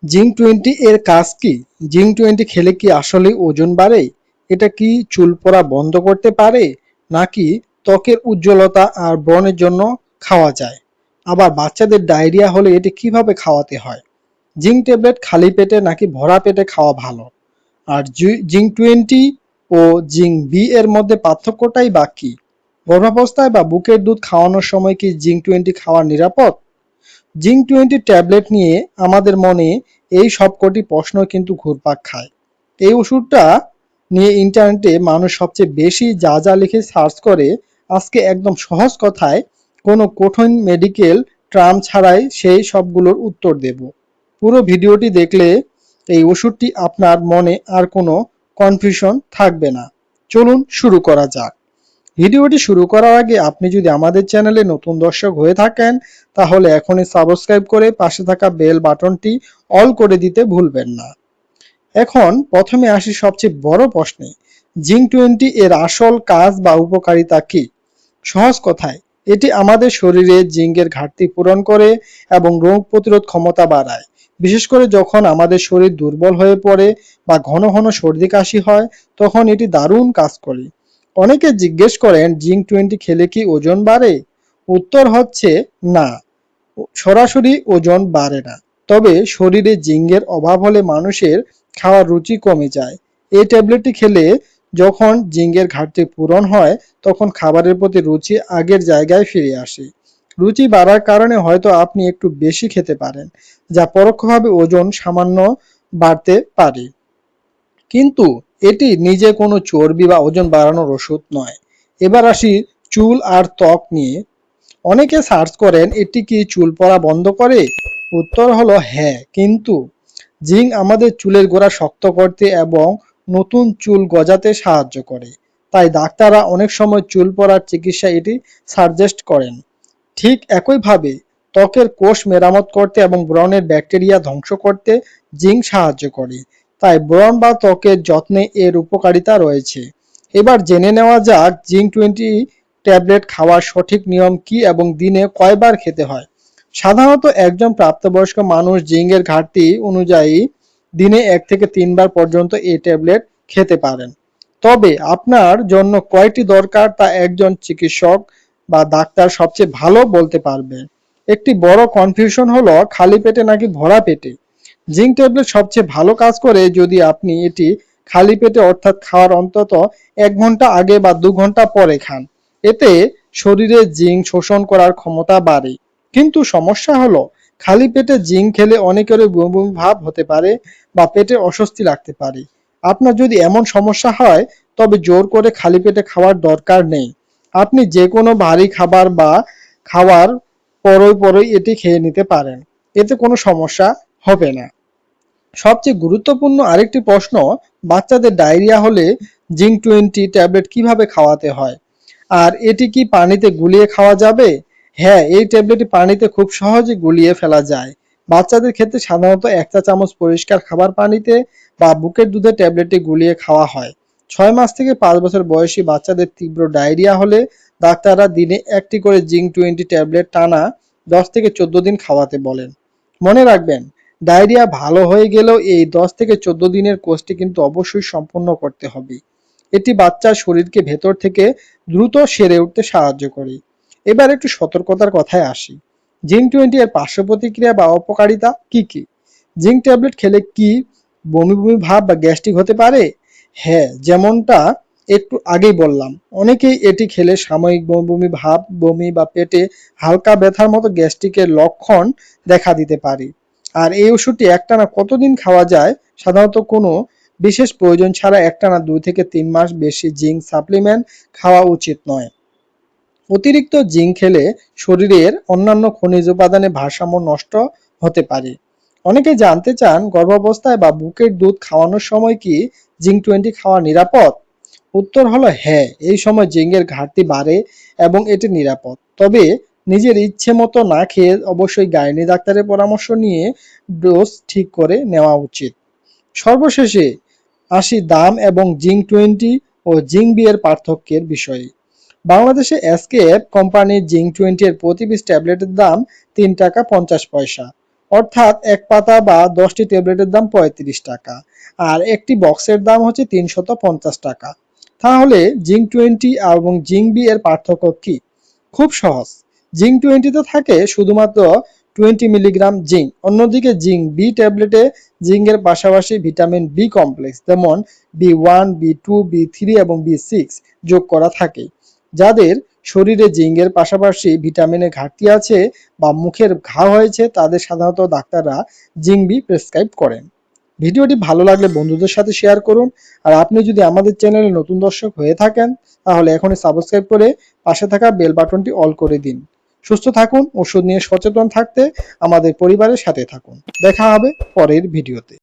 জিঙ্ক-20 এর কাজ কি? জিঙ্ক-20 খেলে কি আসলেই ওজন বাড়ে? এটা কি চুল পড়া বন্ধ করতে পারে? নাকি ত্বকের উজ্জ্বলতা আর ব্রণের জন্য খাওয়া যায়? আবার বাচ্চাদের ডায়রিয়া হলে এটি কিভাবে খাওয়াতে হয়? জিঙ্ক ট্যাবলেট খালি পেটে নাকি ভরা পেটে খাওয়া ভালো? আর জিঙ্ক-20 ও জিঙ্ক-বি এর মধ্যে পার্থক্যটাই বা কি? গর্ভাবস্থায় বা বুকের দুধ খাওয়ানোর সময় কি জিঙ্ক-20 খাওয়া নিরাপদ? জিঙ্ক-20 ট্যাবলেট নিয়ে আমাদের মনে এই সবকটি প্রশ্ন কিন্তু ঘুরপাক খায়। এই ওষুধটা নিয়ে ইন্টারনেটে মানুষ সবচেয়ে বেশি যা যা লিখে সার্চ করে, আজকে একদম সহজ কথায় কোনো কঠিন মেডিকেল টার্ম ছাড়াই সেই সবগুলোর উত্তর দেব। পুরো ভিডিওটি দেখলে এই ওষুধটি আপনার মনে আর কোনো কনফিউশন থাকবে না। চলুন শুরু করা যাক। ভিডিওটি শুরু করার আগে আপনি যদি আমাদের চ্যানেলে নতুন দর্শক হয়ে থাকেন, তাহলে এখনই সাবস্ক্রাইব করে পাশে থাকা বেল বাটনটি অল করে দিতে ভুলবেন না। এখন প্রথমে আসি সবচেয়ে বড় প্রশ্নে, জিঙ্ক-20 এর আসল কাজ বা উপকারিতা কি? সহজ কথায়, এটি আমাদের শরীরে জিঙ্কের ঘাটতি পূরণ করে এবং রোগ প্রতিরোধ ক্ষমতা বাড়ায়। বিশেষ করে যখন আমাদের শরীর দুর্বল হয়ে পড়ে বা ঘন ঘন সর্দি কাশি হয়, তখন এটি দারুণ কাজ করে। অনেকে জিজ্ঞেস করেন, জিঙ্ক-20 খেলে কি ওজন বাড়ে? উত্তর হচ্ছে না, সরাসরি ওজন বাড়ে না। তবে শরীরে জিঙ্কের অভাব হলে মানুষের খাওয়ার রুচি কমে যায়। এই ট্যাবলেটটি খেলে যখন জিঙ্কের ঘাটতি পূরণ হয়, তখন খাবারের প্রতি রুচি আগের জায়গায় ফিরে আসে। রুচি বাড়ার কারণে হয়তো আপনি একটু বেশি খেতে পারেন, যা পরোক্ষভাবে ওজন সামান্য বাড়তে পারে। কিন্তু এটি নিজে কোনো চর্বি বা ওজন বাড়ানোর ওষুধ নয়। এবার আসি চুল আর ত্বক নিয়ে। অনেকে সার্চ করেন, এটি কি চুল পড়া বন্ধ করে? উত্তর হলো হ্যাঁ, কিন্তু জিঙ্ক আমাদের চুলের গোড়া শক্ত করতে এবং নতুন চুল গজাতে সাহায্য করে। তাই ডাক্তাররা অনেক সময় চুল পড়ার চিকিৎসা এটি সাজেস্ট করেন। ঠিক একইভাবে ত্বকের কোষ মেরামত করতে এবং ব্রণের ব্যাকটেরিয়া ধ্বংস করতে জিঙ্ক সাহায্য করে। তাই ব্রণ বা ত্বকের যত্নে এর উপকারিতা রয়েছে। এবার জেনে নেওয়া যাক, জিঙ্ক-20 ট্যাবলেট খাওয়ার সঠিক নিয়ম কি এবং দিনে কয়বার খেতে হয়। সাধারণত একজন প্রাপ্তবয়স্ক মানুষ জিঙ্কের ঘাটতি অনুযায়ী দিনে 1 থেকে 3 বার পর্যন্ত এই ট্যাবলেট খেতে পারেন। তবে আপনার জন্য কয়টি দরকার তা একজন চিকিৎসক বা ডাক্তার সবচেয়ে ভালো বলতে পারবে। একটি বড় কনফিউশন হলো খালি পেটে নাকি ভরা পেটে। জিঙ্ক ট্যাবলেট সবচেয়ে ভালো কাজ করে যদি আপনি এটি খালি পেটে, অর্থাৎ খাওয়ার অন্তত 1 ঘন্টা আগে বা 2 ঘন্টা পরে খান। এতে শরীরে জিঙ্ক শোষণ করার ক্ষমতা বাড়ে। কিন্তু সমস্যা হলো, খালি পেটে জিঙ্ক খেলে অনেকেরই বমি বমি ভাব হতে পারে বা পেটে অস্বস্তি লাগতে পারে। আপনার যদি এমন সমস্যা হয়, তবে জোর করে খালি পেটে খাওয়ার দরকার নেই। আপনি যে কোনো ভারী খাবার বা খাওয়ার পরই এটি খেয়ে নিতে পারেন। এতে কোনো সমস্যা হবে না। সবচেয়ে গুরুত্বপূর্ণ আরেকটি প্রশ্ন, বাচ্চাদের ডায়রিয়া হলে জিঙ্ক-20 ট্যাবলেট কিভাবে খাওয়াতে হয়? আর এটি কি পানিতে গুলিয়ে খাওয়া যাবে? হ্যাঁ, এই ট্যাবলেটটি পানিতে খুব সহজে গুলিয়ে ফেলা যায়। বাচ্চাদের ক্ষেত্রে সাধারণত 1 চা চামচ পরিষ্কার খাবার পানিতে বা বুকের দুধে ট্যাবলেটটি গুলিয়ে খাওয়া হয়। 6 মাস থেকে 5 বছর বয়সী বাচ্চাদের তীব্র ডায়রিয়া হলে ডাক্তাররা দিনে 1টি করে জিঙ্ক-20 ট্যাবলেট টানা 10 থেকে 14 দিন খাওয়াতে বলেন। মনে রাখবেন, ডায়রিয়া ভালো হয়ে গেলেও এই 10 থেকে 14 দিনের কোর্সটি কিন্তু অবশ্যই সম্পূর্ণ করতে হবে। এটি বাচ্চার শরীরকে ভেতর থেকে দ্রুত সেরে উঠতে সাহায্য করে। এবার একটু সতর্কতার কথায় আসি। জিঙ্ক-20 এর পার্শ্ব প্রতিক্রিয়া বা অপকারিতা কি কি? জিঙ্ক ট্যাবলেট খেলে কি বমি বমি ভাব বা গ্যাস্ট্রিক হতে পারে? হ্যাঁ, যেমনটা একটু আগেই বললাম, অনেকেই এটি খেলে সাময়িক বমি বমি ভাব, বমি বা পেটে হালকা ব্যথার মতো গ্যাস্ট্রিকের লক্ষণ দেখা দিতে পারে। আর এই ওষুধটি একটানা কতদিন খাওয়া যায়? সাধারণত কোনো বিশেষ প্রয়োজন ছাড়া একটানা 2 থেকে 3 মাস বেশি জিঙ্ক সাপ্লিমেন্ট খাওয়া উচিত নয়। অতিরিক্ত জিঙ্ক খেলে শরীরের অন্যান্য খনিজ উপাদানের ভারসাম্য নষ্ট হতে পারে। অনেকে জানতে চান, গর্ভাবস্থায় বা বুকের দুধ খাওয়ানোর সময় কি জিঙ্ক-20 খাওয়া নিরাপদ? উত্তর হলো হ্যাঁ, এই সময় জিঙ্কের ঘাটতি বাড়ে এবং এটি নিরাপদ। তবে নিজের ইচ্ছে মতো না খেয়ে অবশ্যই গাইনি ডাক্তারের পরামর্শ নিয়ে ডোজ ঠিক করে নেওয়া উচিত। সর্বশেষে আসি দাম এবং জিঙ্ক-20 ও জিঙ্ক-বি এর পার্থক্যের বিষয়ে। বাংলাদেশে এসকেএফ কোম্পানির জিঙ্ক-20 এর প্রতি পিস ট্যাবলেটের দাম 3 টাকা 50 পয়সা। অর্থাৎ এক পাতা বা 10টি ট্যাবলেটের দাম 35 টাকা আর একটি বক্সের দাম হচ্ছে 350 টাকা। তাহলে জিঙ্ক 20 এবং জিঙ্ক বি এর পার্থক্য কি? খুব সহজ। জিঙ্ক 20 থাকে শুধুমাত্র 20 মিলিগ্রাম জিঙ্ক, অন্যদিকে জিঙ্ক বি ট্যাবলেটে জিঙ্কের পাশাপাশি ভিটামিন বি কমপ্লেক্স যেমন বি1, বি2, বি3 এবং বি6 যোগ করা থাকে। যাদের শরীরে জিঙ্কের পাশাপাশি ভিটামিনের ঘাটতি আছে বা মুখের ঘা হয়েছে তাদের সাধারণত ডাক্তাররা জিঙ্ক বি প্রেসক্রাইব করেন। ভিডিওটি ভালো লাগলে বন্ধুদের সাথে শেয়ার করুন। আর আপনি যদি আমাদের চ্যানেলে নতুন দর্শক হয়ে থাকেন তাহলে এখনই সাবস্ক্রাইব করে পাশে থাকা বেল বাটনটি অল করে দিন। সুস্থ থাকুন, ওষুধ নিয়ে সচেতন থাকতে আমাদের পরিবারের সাথে থাকুন। দেখা হবে পরের ভিডিওতে।